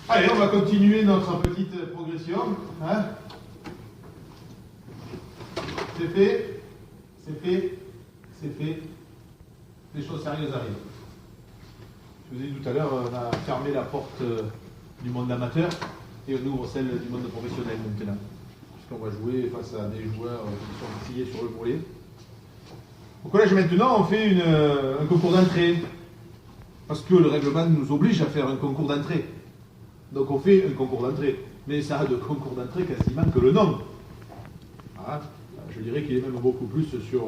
Allez, on va continuer notre petite progression. Hein, c'est fait, c'est fait, c'est fait. Les choses sérieuses arrivent. Je vous ai dit tout à l'heure, on a fermé la porte du monde amateur et on ouvre celle du monde professionnel maintenant. Puisqu'on va jouer face à des joueurs qui sont sciés sur le volet. Au collège maintenant, on fait un concours d'entrée. Parce que le règlement nous oblige à faire un concours d'entrée. Donc on fait un concours d'entrée. Mais ça a de concours d'entrée quasiment que le nom. Voilà. Je dirais qu'il est même beaucoup plus sur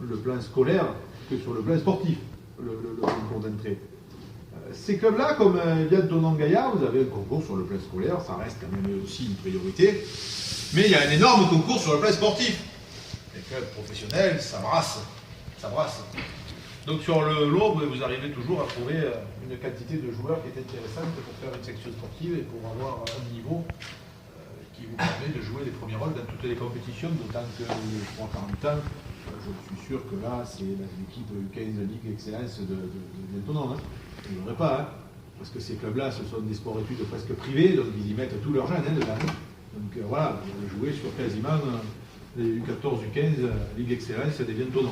le plan scolaire que sur le plan sportif, le concours d'entrée. Ces clubs-là, comme Vian Tonon Gaillard, vous avez un concours sur le plan scolaire, ça reste quand même aussi une priorité. Mais il y a un énorme concours sur le plan sportif. Les clubs professionnels, ça brasse. Ça brasse. Donc sur le lot, vous arrivez toujours à trouver une quantité de joueurs qui est intéressante pour faire une section sportive et pour avoir un niveau qui vous permet de jouer les premiers rôles dans toutes les compétitions, d'autant que les trois quarts du temps, je suis sûr que là, c'est l'équipe U15 Ligue Excellence de Tonon. Hein. Je ne voudrais pas, hein, parce que ces clubs-là, ce sont des sports-études presque privés, donc ils y mettent tout leur jeunes dedans. Donc voilà, vous allez jouer sur quasiment les U14, U15 Ligue Excellence des Vian Tonon.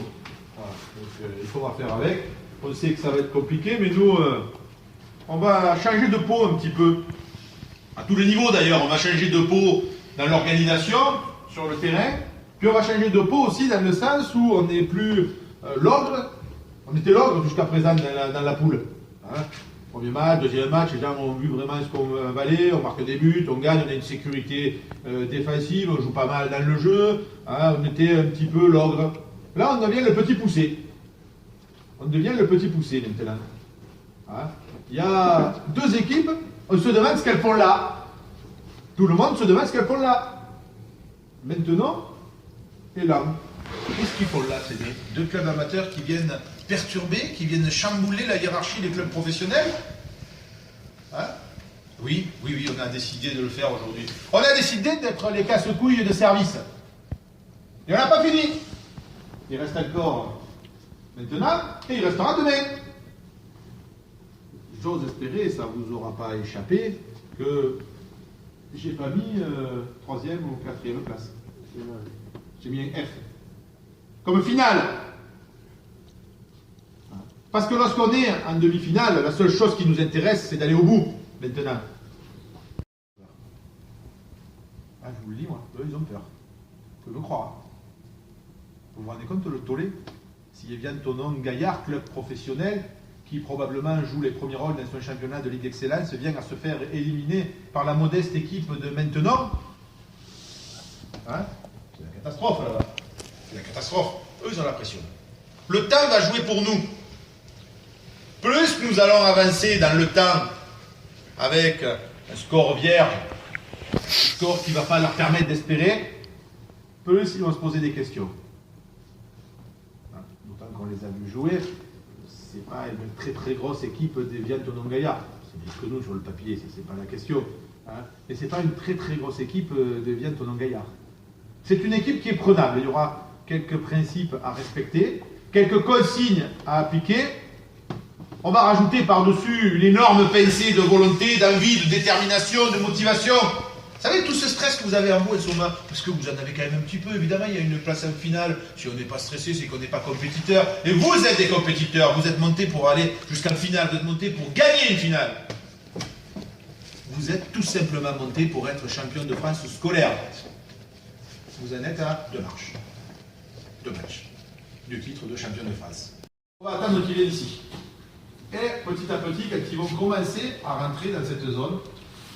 Voilà. Donc il faudra faire avec. On sait que ça va être compliqué, mais nous, on va changer de peau un petit peu. À tous les niveaux d'ailleurs, on va changer de peau dans l'organisation, sur le terrain. Puis on va changer de peau aussi dans le sens où on n'est plus l'ogre. On était l'ogre jusqu'à présent dans la poule. Hein, premier match, deuxième match, les gens ont vu vraiment ce qu'on valait, on marque des buts, on gagne, on a une sécurité défensive, on joue pas mal dans le jeu. Hein, on était un petit peu l'ogre. Là, on devient le petit poussé. On devient le petit poussé maintenant. Hein? Il y a deux équipes, on se demande ce qu'elles font là. Tout le monde se demande ce qu'elles font là. Maintenant, et là. Qu'est-ce qu'ils font là, ces deux clubs amateurs qui viennent perturber, qui viennent chambouler la hiérarchie des clubs professionnels? Hein? Oui, on a décidé de le faire aujourd'hui. On a décidé d'être les casse-couilles de service. Et on n'a pas fini. Il reste encore maintenant et il restera demain. J'ose espérer, et ça ne vous aura pas échappé, que j'ai pas mis 3e ou 4e place. J'ai mis un F. Comme finale. Parce que lorsqu'on est en demi-finale, la seule chose qui nous intéresse, c'est d'aller au bout, maintenant. Ah, je vous le dis, moi, eux, ils ont peur. Vous pouvez me croire. Vous vous rendez compte le tollé? S'il Vian Tonon Gaillard, club professionnel, qui probablement joue les premiers rôles dans son championnat de Ligue d'Excellence, vient à se faire éliminer par la modeste équipe de maintenant. Hein? C'est la catastrophe là-bas. C'est la catastrophe. Eux, ils ont la pression. Le temps va jouer pour nous. Plus nous allons avancer dans le temps avec un score vierge, un score qui ne va pas leur permettre d'espérer, plus ils vont se poser des questions. D'autant qu'on les a vus jouer, c'est pas une très très grosse équipe des Vian Tonon Gaillard. C'est mieux que nous sur le papier, c'est pas la question. Hein. Mais c'est pas une très très grosse équipe des Vian Tonon Gaillard. C'est une équipe qui est prenable. Il y aura quelques principes à respecter, quelques consignes à appliquer. On va rajouter par-dessus une énorme pincée de volonté, d'envie, de détermination, de motivation. Vous savez, tout ce stress que vous avez en vous, Elsoma, parce que vous en avez quand même un petit peu, évidemment, il y a une place en finale. Si on n'est pas stressé, c'est qu'on n'est pas compétiteur. Et vous êtes des compétiteurs, vous êtes montés pour aller jusqu'en finale, vous êtes montés pour gagner une finale. Vous êtes tout simplement montés pour être champion de France scolaire. Vous en êtes à 2 marches. 2 matchs du titre de champion de France. On va attendre qu'ils viennent ici. Et petit à petit, quand ils vont commencer à rentrer dans cette zone,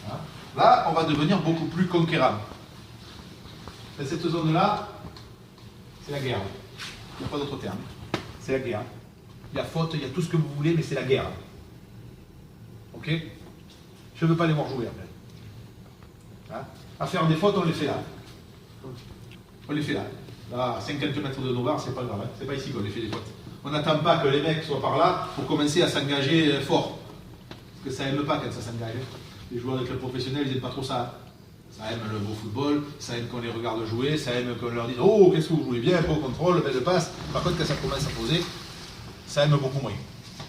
hein, là, on va devenir beaucoup plus conquérant. Dans cette zone-là, c'est la guerre. Il n'y a pas d'autre terme. C'est la guerre. Il y a faute, il y a tout ce que vous voulez, mais c'est la guerre. Ok? Je ne veux pas les voir jouer après. Hein? À faire des fautes, on les fait là. On les fait là. Là, à 50 mètres de nos barres, c'est pas grave. Hein? C'est pas ici qu'on les fait des fautes. On n'attend pas que les mecs soient par là pour commencer à s'engager fort. Parce que ça n'aime pas quand ça s'engage. Les joueurs de clubs professionnels, ils n'aiment pas trop ça. Ça aime le beau football, ça aime qu'on les regarde jouer, ça aime qu'on leur dise « Oh, qu'est-ce que vous jouez bien, beau contrôle, belle passe ». Par contre, quand ça commence à poser, ça aime beaucoup moins.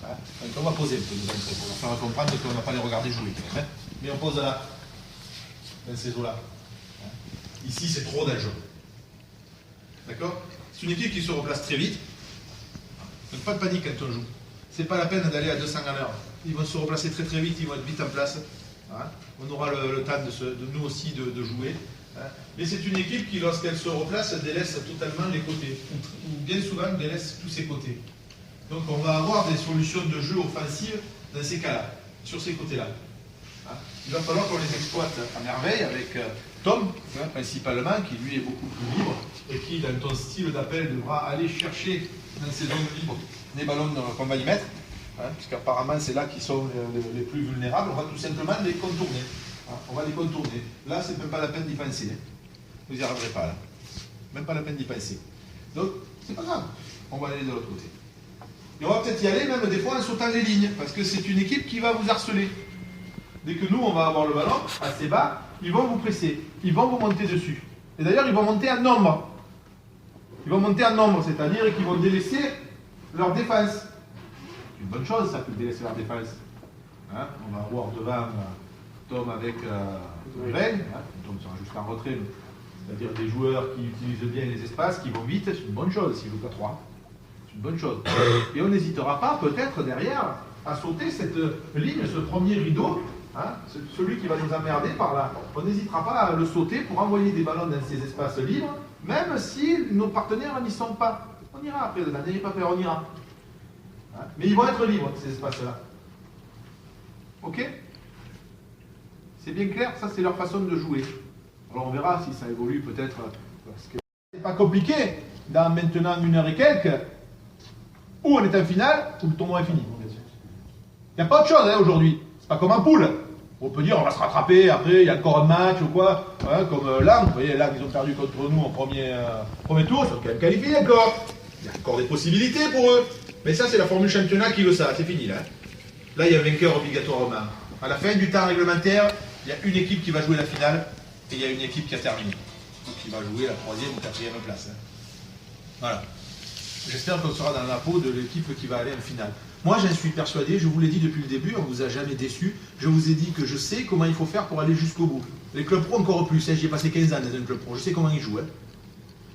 Voilà. Donc on va poser un peu nos entrées pour leur faire comprendre qu'on ne va pas les regarder jouer. Hein. Mais on pose là, dans ces eaux-là. Hein. Ici, c'est trop d'enjeux. D'accord? C'est une équipe qui se replace très vite. Donc pas de panique quand on joue. C'est pas la peine d'aller à 200 à l'heure. Ils vont se replacer très très vite, ils vont être vite en place. Hein. On aura le temps de nous aussi de jouer. Hein. Mais c'est une équipe qui, lorsqu'elle se replace, délaisse totalement les côtés. Ou bien souvent, délaisse tous ses côtés. Donc on va avoir des solutions de jeu offensives dans ces cas-là, sur ces côtés-là. Hein. Il va falloir qu'on les exploite à merveille avec Tom, hein, principalement, qui lui est beaucoup plus libre et qui, dans ton style d'appel, devra aller chercher dans ces zones libres les ballons qu'on va y mettre, hein, puisqu'apparemment c'est là qu'ils sont les plus vulnérables. On va tout simplement les contourner. Hein, on va les contourner. Là, c'est même pas la peine d'y penser. Hein. Vous n'y arriverez pas là. Même pas la peine d'y penser. Donc, c'est pas grave. On va aller de l'autre côté. Et on va peut-être y aller même des fois en sautant les lignes, parce que c'est une équipe qui va vous harceler. Dès que nous, on va avoir le ballon assez bas, ils vont vous presser, ils vont vous monter dessus. Et d'ailleurs, ils vont monter en nombre. Ils vont monter en nombre, c'est-à-dire qu'ils vont délaisser leur défense. C'est une bonne chose, ça, que de délaisser leur défense. Hein, on va avoir devant Tom avec Greg, hein, Tom sera juste en retrait, c'est-à-dire des joueurs qui utilisent bien les espaces, qui vont vite, c'est une bonne chose s'ils jouent à 3. C'est une bonne chose. Et on n'hésitera pas, peut-être, derrière, à sauter cette ligne, ce premier rideau, hein, celui qui va nous emmerder par là. On n'hésitera pas à le sauter pour envoyer des ballons dans ces espaces libres, même si nos partenaires n'y sont pas. On ira après, n'ayez pas peur, on ira. Hein, mais ils vont être libres, ces espaces-là. Ok? C'est bien clair, ça c'est leur façon de jouer. Alors on verra si ça évolue peut-être. Parce que c'est pas compliqué, dans maintenant 1 heure et quelques, ou on est en finale, ou le tournoi est fini. Il n'y a pas autre chose hein, aujourd'hui. C'est pas comme en poule. On peut dire on va se rattraper, après il y a encore un match ou quoi. Hein, comme Lang, vous voyez, Lang, ils ont perdu contre nous en premier tour, ils sont quand même qualifiés encore. Il y a encore des possibilités pour eux. Mais ça, c'est la formule championnat qui veut ça. C'est fini là. Là, il y a un vainqueur obligatoirement. À la fin du temps réglementaire, il y a une équipe qui va jouer la finale et il y a une équipe qui a terminé. Donc, qui va jouer la 3e ou 4e place. Hein. Voilà. J'espère qu'on sera dans la peau de l'équipe qui va aller en finale. Moi, j'en suis persuadé, je vous l'ai dit depuis le début, on ne vous a jamais déçu. Je vous ai dit que je sais comment il faut faire pour aller jusqu'au bout. Les clubs pro, encore plus. Hein, j'y ai passé 15 ans dans un club pro. Je sais comment ils jouent. Hein.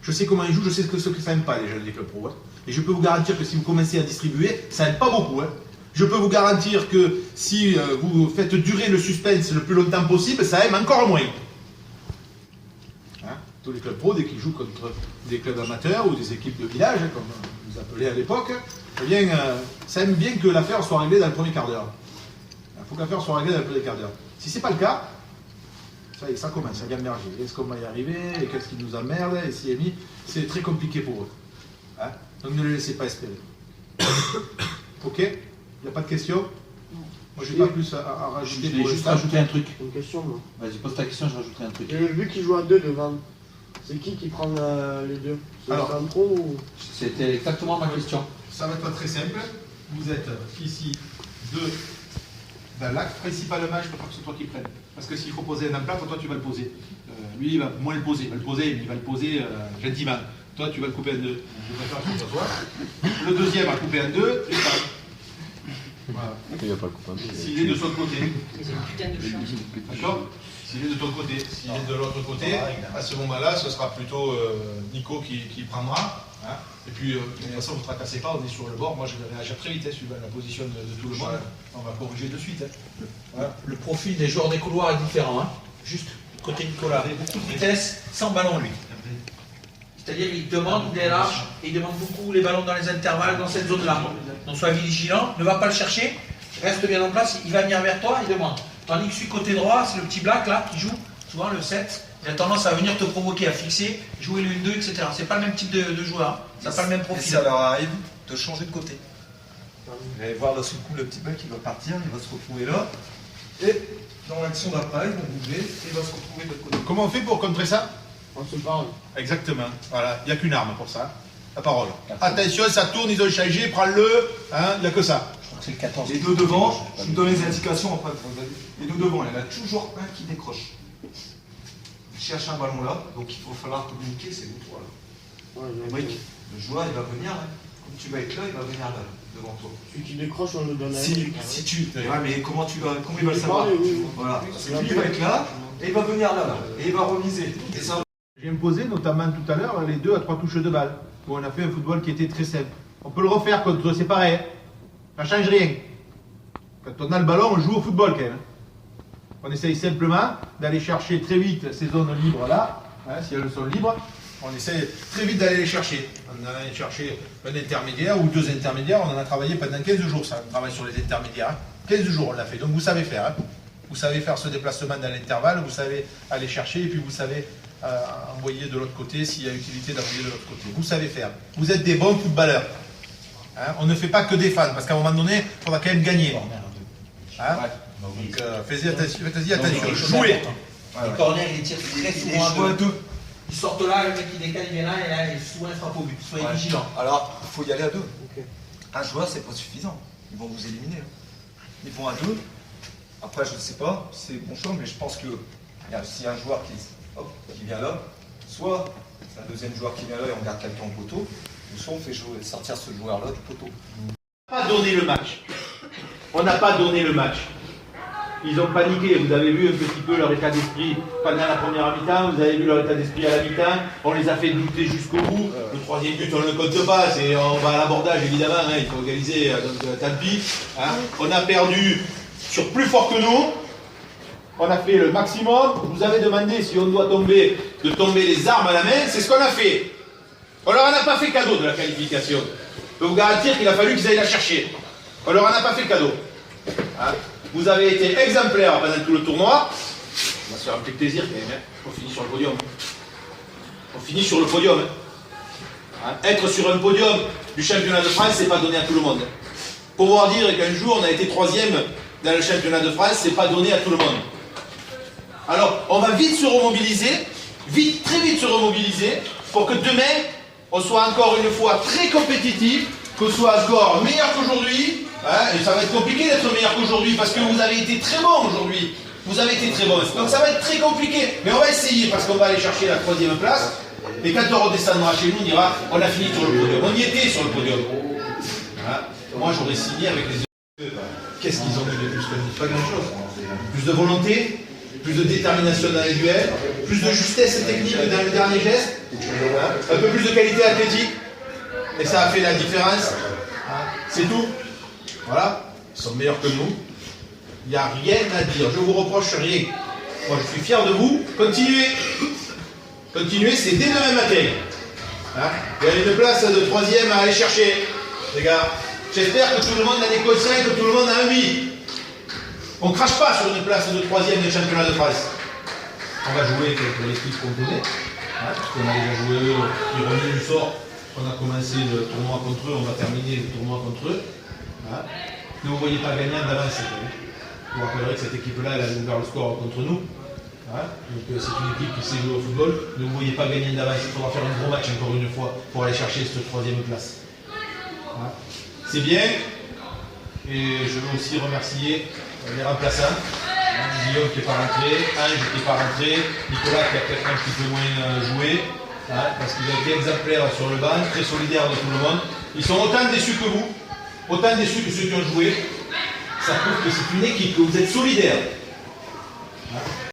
Je sais comment ils jouent, je sais ce que ça n'aime pas, les jeunes des clubs pro. Hein. Et je peux vous garantir que si vous commencez à distribuer, ça n'aime pas beaucoup. Hein. Je peux vous garantir que si vous faites durer le suspense le plus longtemps possible, ça aime encore moins. Hein. Tous les clubs pro, dès qu'ils jouent contre des clubs amateurs ou des équipes de village, hein, comme vous appelez à l'époque, eh bien, ça aime bien que l'affaire soit réglée dans le premier quart d'heure. Il faut que l'affaire soit réglée dans le premier quart d'heure. Si ce n'est pas le cas, ça commence à gamberger. Est-ce qu'on va y arriver? Et qu'est-ce qui nous emmerde? Et si mis, c'est très compliqué pour eux. Hein. Donc ne les laissez pas espérer. Ok? Il n'y a pas de questions? Moi, je n'ai pas plus à rajouter. Je vais juste rajouter un truc. Une question, moi. Vas-y, pose ta question, je rajouterai un truc. J'ai vu qu'il joue à 2 devant. C'est qui prend les deux? C'est le centraux ou... C'était exactement ma question. Ça va être très simple. Vous êtes ici 2 dans l'axe. Principalement, je préfère que ce soit toi qui prenne. Parce que s'il faut poser un emplâtre, toi tu vas le poser. Lui, il va moins le poser. Il va le poser gentiment. Toi, tu vas le couper en 2. Je préfère que ce soit toi. Le deuxième va couper en 2. Et ça. Voilà. Il va pas le couper en 2. S'il est de son côté. C'est une putain de chance. D'accord? S'il est de ton côté. S'il est de l'autre côté, à ce moment-là, ce sera plutôt Nico qui prendra. Hein. Et puis, de toute façon, vous ne tracassez pas, on est sur le bord. Moi, je vais réagir très vite, hein, suivant la position de tout le monde. On va corriger de suite. Hein. Voilà. Le profil des joueurs des couloirs est différent. Hein. Juste côté Nicolas. Beaucoup de vitesse, sans ballon lui. C'est-à-dire qu'il demande, il est large, et il demande beaucoup les ballons dans les intervalles, dans cette zone-là. Donc sois vigilant, ne va pas le chercher, reste bien en place, il va venir vers toi, il demande. Tandis que celui côté droit, c'est le petit black là qui joue, souvent le 7, il a tendance à venir te provoquer, à fixer, jouer le 1-2, etc. C'est pas le même type de joueur, hein. Ça n'a pas le même profil. Et ça leur arrive de changer de côté. Vous allez voir d'un seul coup le petit mec qui va partir, il va se retrouver là, et dans l'action d'après, ils vont bouger, et il va se retrouver de l'autre côté. Comment on fait pour contrer ça? On se parle. Exactement. Voilà, il n'y a qu'une arme pour ça. La parole. Attention, ça tourne, ils ont changé, prends-le. Hein, il n'y a que ça. Je crois que c'est le 14. Les deux devant, je vous donne les indications après. Les deux devant, il y en a toujours un qui décroche. Il cherche un ballon là, donc il va falloir communiquer, c'est vous trois là. Ouais, Le mec, le joueur il va venir, hein. Comme tu vas être là, il va venir là. devant toi. Celui qui décroche, on le donne à Si tu. Ouais, mais comment il va le savoir? Oui. Voilà. Parce que lui, il va être là, et il va venir là, et il va remiser. Et ça. J'ai imposé notamment tout à l'heure les 2 à 3 touches de balle, où on a fait un football qui était très simple. On peut le refaire contre eux, c'est pareil. Ça change rien. Quand on a le ballon, on joue au football quand même. On essaye simplement d'aller chercher très vite ces zones libres là, si elles sont libres. On essaye très vite d'aller les chercher. On allait chercher un intermédiaire ou 2 intermédiaires. On en a travaillé pendant 15 jours, ça. On travaille sur les intermédiaires. 15 jours on l'a fait. Donc vous savez faire. Vous savez faire ce déplacement dans l'intervalle, vous savez aller chercher et puis vous savez envoyer de l'autre côté s'il y a utilité d'envoyer de l'autre côté. Vous savez faire. Vous êtes des bons footballeurs. On ne fait pas que défendre parce qu'à un moment donné, il faudra quand même gagner. Donc faites-y attention. Jouez. Les corners, ils tirent très souvent à 2. Ils sortent là, le mec il décale, il vient là, et là, il souvent frappe au but. Soyez vigilants. Alors, il faut y aller à 2. Un joueur, c'est pas suffisant. Ils vont vous éliminer. Ils vont à 2. Après, je ne sais pas, c'est bon choix, mais je pense que s'il y a un joueur qui vient là, soit c'est un deuxième joueur qui vient là et on garde quelqu'un au poteau, ou soit on fait sortir ce joueur-là du poteau. On n'a pas donné le match. On n'a pas donné le match. Ils ont paniqué, vous avez vu un petit peu leur état d'esprit pendant la première mi-temps, vous avez vu leur état d'esprit à la mi-temps, on les a fait douter jusqu'au bout. Le 3e but, on ne le compte pas, on va à l'abordage évidemment, il faut égaliser, donc tant pis. On a perdu sur plus fort que nous, on a fait le maximum. Je vous avais demandé si on doit tomber, de tomber les armes à la main, c'est ce qu'on a fait. On leur en a pas fait cadeau de la qualification. Je peux vous garantir qu'il a fallu qu'ils aillent la chercher. On leur en a pas fait cadeau. Vous avez été exemplaires pendant tout le tournoi. On va se faire un petit plaisir quand même. On finit sur le podium. On finit sur le podium. Être sur un podium du championnat de France, c'est pas donné à tout le monde. Pouvoir dire qu'un jour on a été 3e dans le championnat de France, c'est pas donné à tout le monde. Alors, on va vite se remobiliser, très vite se remobiliser, pour que demain, on soit encore une fois très compétitif, qu'on soit encore meilleur qu'aujourd'hui. Et ça va être compliqué d'être meilleur qu'aujourd'hui parce que vous avez été très bon aujourd'hui. Vous avez été très bon. Donc ça va être très compliqué. Mais on va essayer parce qu'on va aller chercher la 3e place. Et quand on redescendra chez nous, on dira on a fini sur le podium. On y était sur le podium. Moi j'aurais signé avec les autres. Qu'est-ce qu'ils ont eu de plus que nous? Pas grand-chose. Plus de volonté, plus de détermination dans les duels, plus de justesse technique dans le dernier geste, un peu plus de qualité athlétique. Et ça a fait la différence. C'est tout. Voilà, ils sont meilleurs que nous. Il n'y a rien à dire. Je ne vous reproche rien. Moi, je suis fier de vous. Continuez. Continuez, c'est dès demain matin. Il y a une place de 3e à aller chercher, les gars. J'espère que tout le monde a des conseils, que tout le monde a envie. On ne crache pas sur une place de 3e du championnat de France. On va jouer contre l'équipe qu'on connaît. Parce qu'on a déjà joué eux, ironie du sort. On a commencé le tournoi contre eux, on va terminer le tournoi contre eux. Ne vous voyez pas gagnant d'avance. Vous rappellerez que cette équipe-là, elle a ouvert le score contre nous. Donc c'est une équipe qui sait jouer au football. Ne vous voyez pas gagnant d'avance. Il faudra faire un gros match encore une fois pour aller chercher cette 3e place. C'est bien. Et je veux aussi remercier les remplaçants. Guillaume qui n'est pas rentré, Ange qui n'est pas rentré, Nicolas qui a peut-être un petit peu moins joué. Parce qu'ils ont été exemplaires sur le banc, très solidaires de tout le monde. Ils sont autant déçus que vous. Autant déçus que ceux qui ont joué, ça prouve que c'est une équipe, que vous êtes solidaires.